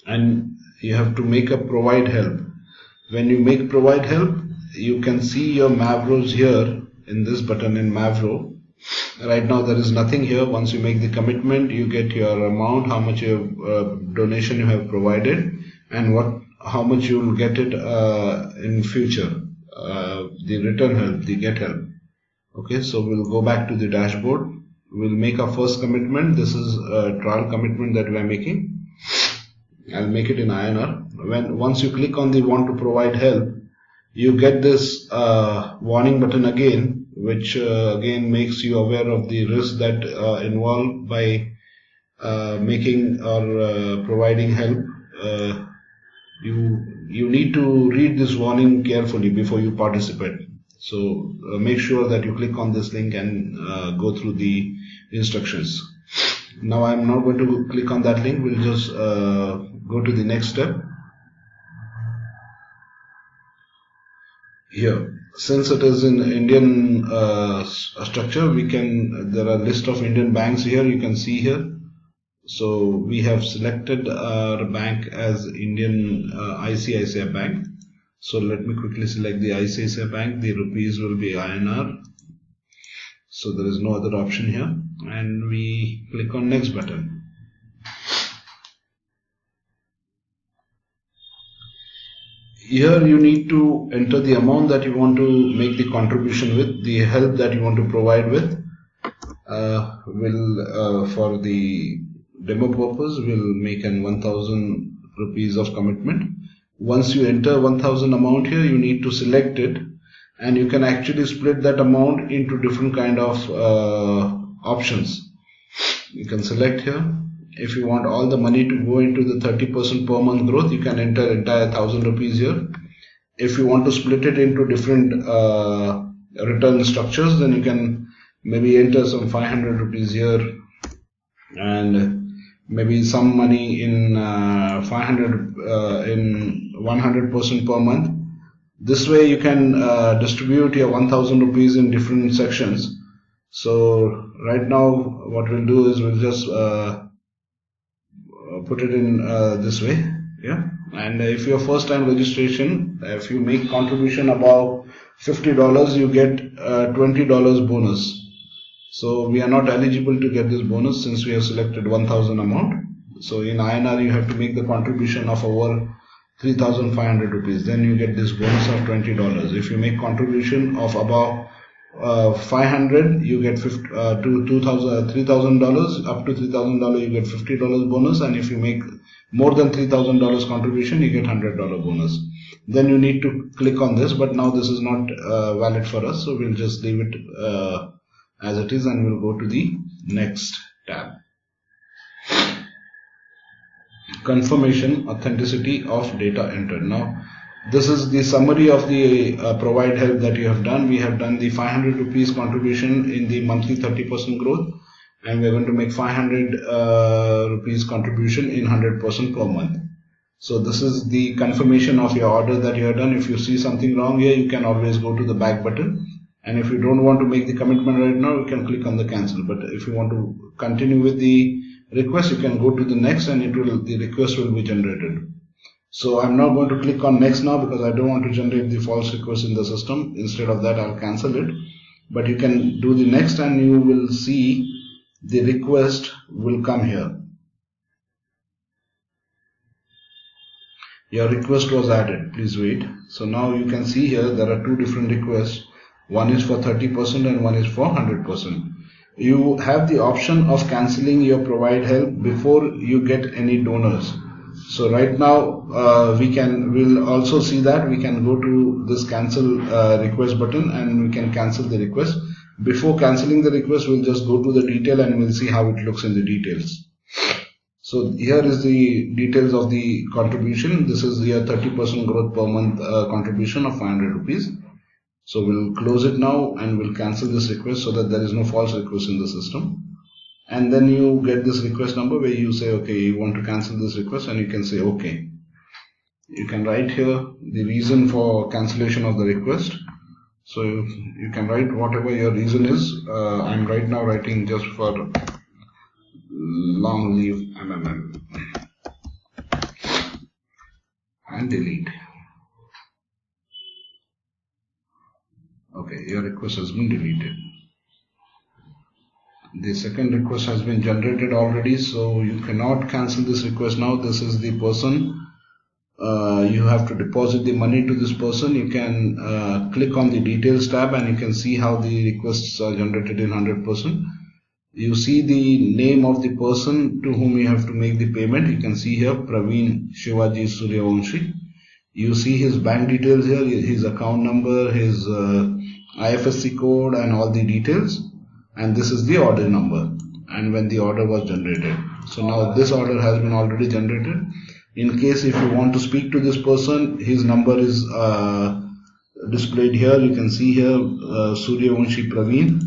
and you have to make a provide help. When you make provide help, you can see your Mavros here in this button in Mavro. Right now there is nothing here. Once you make the commitment, you get your amount, how much donation you have provided, and how much you will get it in future. The return help, the get help. Okay, so we'll go back to the dashboard. We'll make our first commitment. This is a trial commitment that we are making. I'll make it in INR. Once you click on the want to provide help, you get this warning button again, which again makes you aware of the risk that involved by making or providing help. You need to read this warning carefully before you participate. So make sure that you click on this link and go through the instructions. Now I'm not going to click on that link. We'll just go to the next step. Here, since it is in Indian structure, there are a list of Indian banks here. You can see here. So we have selected our bank as Indian ICICI Bank. So let me quickly select the ICICI Bank. The rupees will be INR. So there is no other option here. And we click on next button. Here you need to enter the amount that you want to make the contribution with, the help that you want to provide with. For the demo purpose, we'll make an 1000 rupees of commitment. Once you enter 1000 amount here, you need to select it, and you can actually split that amount into different kind of options. You can select here. If you want all the money to go into the 30% per month growth, you can enter entire 1000 rupees here. If you want to split it into different return structures, then you can maybe enter some 500 rupees here and maybe some money in 500 in 100% per month. This way you can distribute your 1000 rupees in different sections. So right now what we'll do is we'll just put it in this way. Yeah. And if your first time registration, if you make contribution above $50, you get $20 bonus. So we are not eligible to get this bonus since we have selected 1000 amount. So in INR you have to make the contribution of over 3500 rupees. Then you get this bonus of $20. If you make contribution of above 500, you get to $3,000. Up to $3,000 you get $50 bonus, and if you make more than $3,000 contribution, you get $100 bonus. Then you need to click on this, but now this is not valid for us, so we'll just leave it as it is, and we'll go to the next tab. Confirmation authenticity of data entered. Now this is the summary of the provide help that you have done. We have done the 500 rupees contribution in the monthly 30% growth, and we are going to make 500 rupees contribution in 100% per month. So this is the confirmation of your order that you have done. If you see something wrong here, you can always go to the back button, and if you don't want to make the commitment right now, you can click on the cancel. But if you want to continue with the request, you can go to the next, and the request will be generated. So I'm not going to click on next now because I don't want to generate the false request in the system. Instead of that, I'll cancel it. But you can do the next, and you will see the request will come here. Your request was added. Please wait. So now you can see here there are two different requests. One is for 30% and one is for 100%. You have the option of cancelling your provide help before you get any donors. So right now we'll also see that we can go to this cancel request button, and we can cancel the request. Before cancelling the request, we'll just go to the detail and we'll see how it looks in the details. So here is the details of the contribution. This is your 30% growth per month contribution of 500 rupees. So we'll close it now and we'll cancel this request so that there is no false request in the system. And then you get this request number where you say, okay, you want to cancel this request, and you can say, okay. You can write here the reason for cancellation of the request. So you can write whatever your reason is. I'm right now writing just for long leave MMM. and delete. Okay, your request has been deleted. The second request has been generated already, so you cannot cancel this request now. This is the person. You have to deposit the money to this person. You can click on the details tab and you can see how the requests are generated in 100%. You see the name of the person to whom you have to make the payment. You can see here Praveen Shivaji Suryavanshi. You see his bank details here, his account number, his IFSC code and all the details, and this is the order number and when the order was generated. So now this order has been already generated. In case if you want to speak to this person, his number is displayed here. You can see here Suryavanshi Praveen,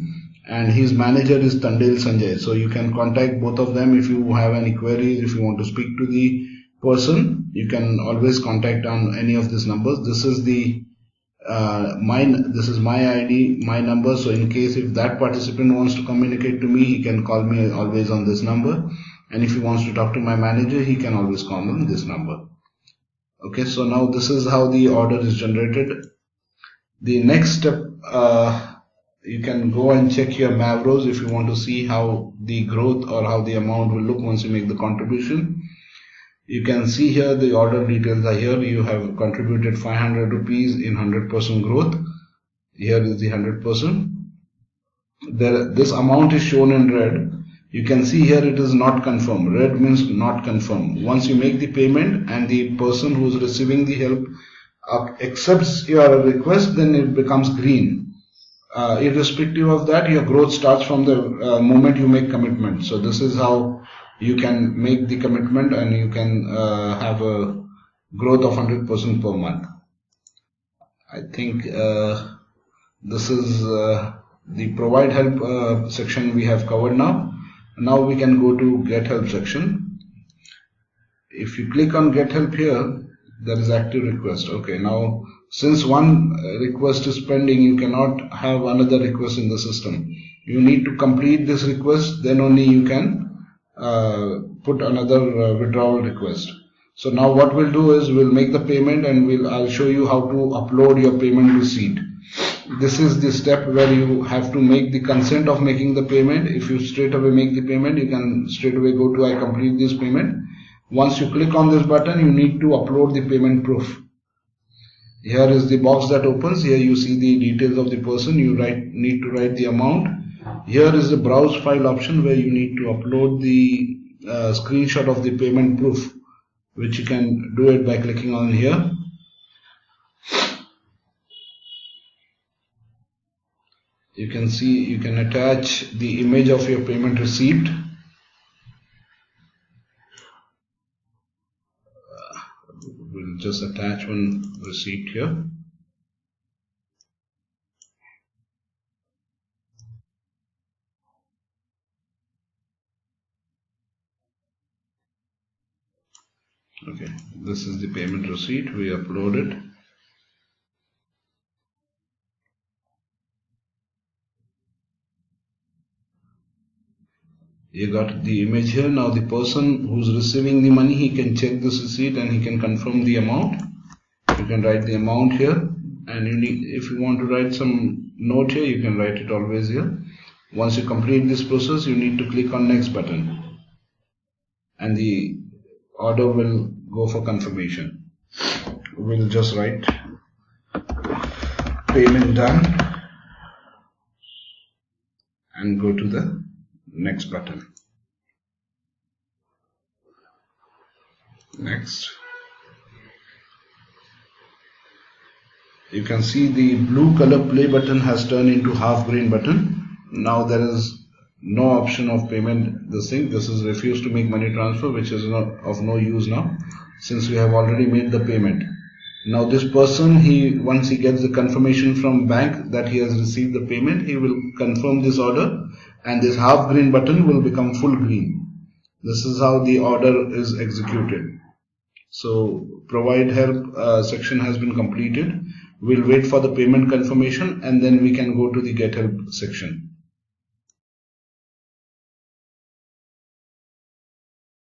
and his manager is Tandel Sanjay. So you can contact both of them if you have any queries. If you want to speak to the person, you can always contact on any of these numbers. This is the this is my ID, my number. So in case if that participant wants to communicate to me, he can call me always on this number. And if he wants to talk to my manager, he can always call on this number. Okay, so now this is how the order is generated. The next step, you can go and check your Mavros if you want to see how the growth or how the amount will look once you make the contribution. You can see here the order details are here. You have contributed 500 rupees in 100% growth. Here is the 100%. This amount is shown in red. You can see here it is not confirmed. Red means not confirmed. Once you make the payment and the person who is receiving the help accepts your request, then it becomes green. Irrespective of that, your growth starts from the moment you make commitment. So this is how you can make the commitment and you can have a growth of 100% per month. I think this is the provide help section we have covered now. Now we can go to get help section. If you click on get help here, there is active request. Okay, now since one request is pending, you cannot have another request in the system. You need to complete this request, then only you can put another withdrawal request. So now what we'll do is we'll make the payment and I'll show you how to upload your payment receipt. This is the step where you have to make the consent of making the payment. If you straight away make the payment, you can straight away go to I complete this payment. Once you click on this button, you need to upload the payment proof. Here is the box that opens. Here you see the details of the person. You need to write the amount. Here is the browse file option where you need to upload the screenshot of the payment proof, which you can do it by clicking on here. You can see you can attach the image of your payment receipt. We'll just attach one receipt here. Okay, this is the payment receipt. We upload it. You got the image here. Now the person who's receiving the money, he can check this receipt and he can confirm the amount. You can write the amount here, and if you want to write some note here, you can write it always here. Once you complete this process, you need to click on next button and the order will go for confirmation. We'll just write payment done and go to the next button. Next. You can see the blue color play button has turned into half green button. Now there is no option of payment. This is refuse to make money transfer, which is of no use now since we have already made the payment. Now this person, once he gets the confirmation from bank that he has received the payment, he will confirm this order and this half green button will become full green. This is how the order is executed. So provide help section has been completed. We'll wait for the payment confirmation and then we can go to the get help section.